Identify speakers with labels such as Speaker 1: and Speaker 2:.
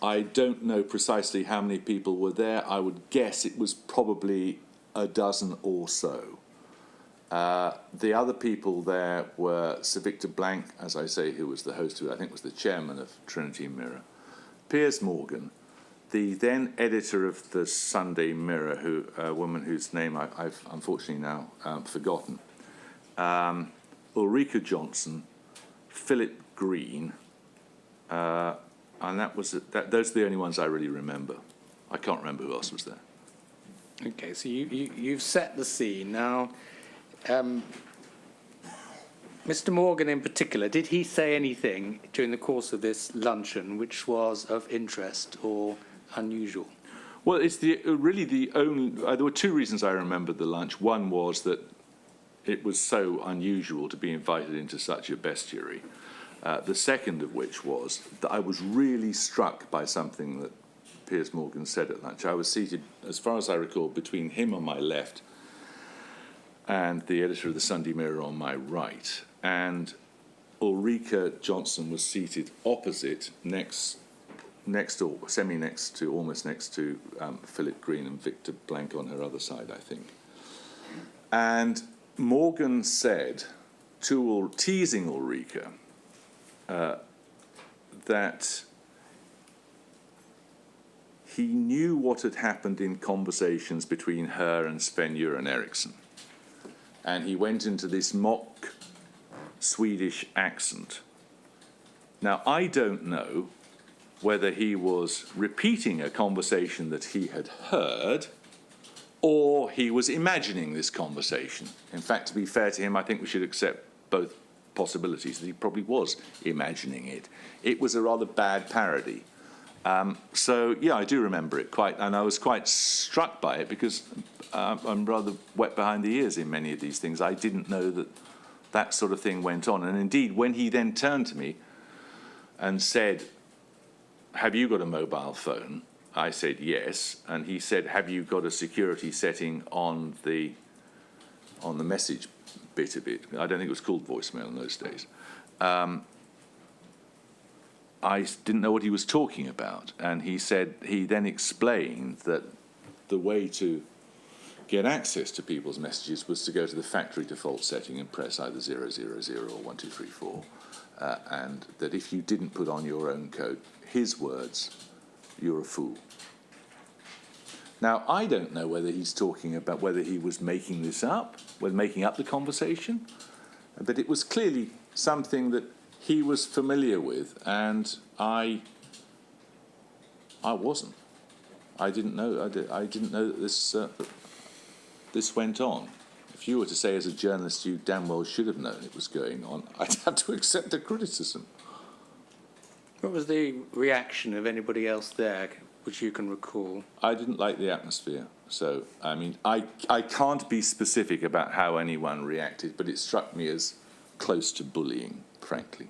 Speaker 1: I don't know precisely how many people were there. I would guess it was probably a dozen or so. The other people there were Sir Victor Blank, as I say, who was the host, who I think was the chairman of Trinity Mirror, Piers Morgan, the then editor of the Sunday Mirror, a woman whose name I've unfortunately now forgotten, Ulrika Johnson, Philip Green, and those are the only ones I really remember. I can't remember who else was there.
Speaker 2: Okay, so you've set the scene. Now, Mr. Morgan in particular, did he say anything during the course of this luncheon which was of interest or unusual?
Speaker 1: Well, it's really the only... there were two reasons I remembered the lunch. One was that it was so unusual to be invited into such a bestiary. The second of which was that I was really struck by something that Piers Morgan said at lunch. I was seated, as far as I recall, between him on my left and the editor of the Sunday Mirror on my right. And Ulrika Johnson was seated opposite, next or semi-next to, almost next to Philip Green, and Victor Blank on her other side, I think. And Morgan said, teasing Ulrika, that he knew what had happened in conversations between her and Sven-Göran Eriksson. And he went into this mock Swedish accent. Now, I don't know whether he was repeating a conversation that he had heard or he was imagining this conversation. In fact, to be fair to him, I think we should accept both possibilities, that he probably was imagining it. It was a rather bad parody. So, yeah, I do remember it quite, and I was quite struck by it because I'm rather wet behind the ears in many of these things. I didn't know that that sort of thing went on. And indeed, when he then turned to me and said, "Have you got a mobile phone?" I said, "Yes." And he said, "Have you got a security setting on the message bit of it?" I don't think it was called voicemail in those days. I didn't know what he was talking about. And he then explained that the way to get access to people's messages was to go to the factory default setting and press either 000 or 1234. And that if you didn't put on your own code, his words, "you're a fool." Now, I don't know whether he's talking about whether he was making this up, making up the conversation, but it was clearly something that he was familiar with, and I wasn't. I didn't know. I didn't know that this went on. If you were to say as a journalist you damn well should have known it was going on, I'd have to accept the criticism.
Speaker 2: What was the reaction of anybody else there, which you can recall?
Speaker 1: I didn't like the atmosphere. So, I mean, I can't be specific about how anyone reacted, but it struck me as close to bullying, frankly.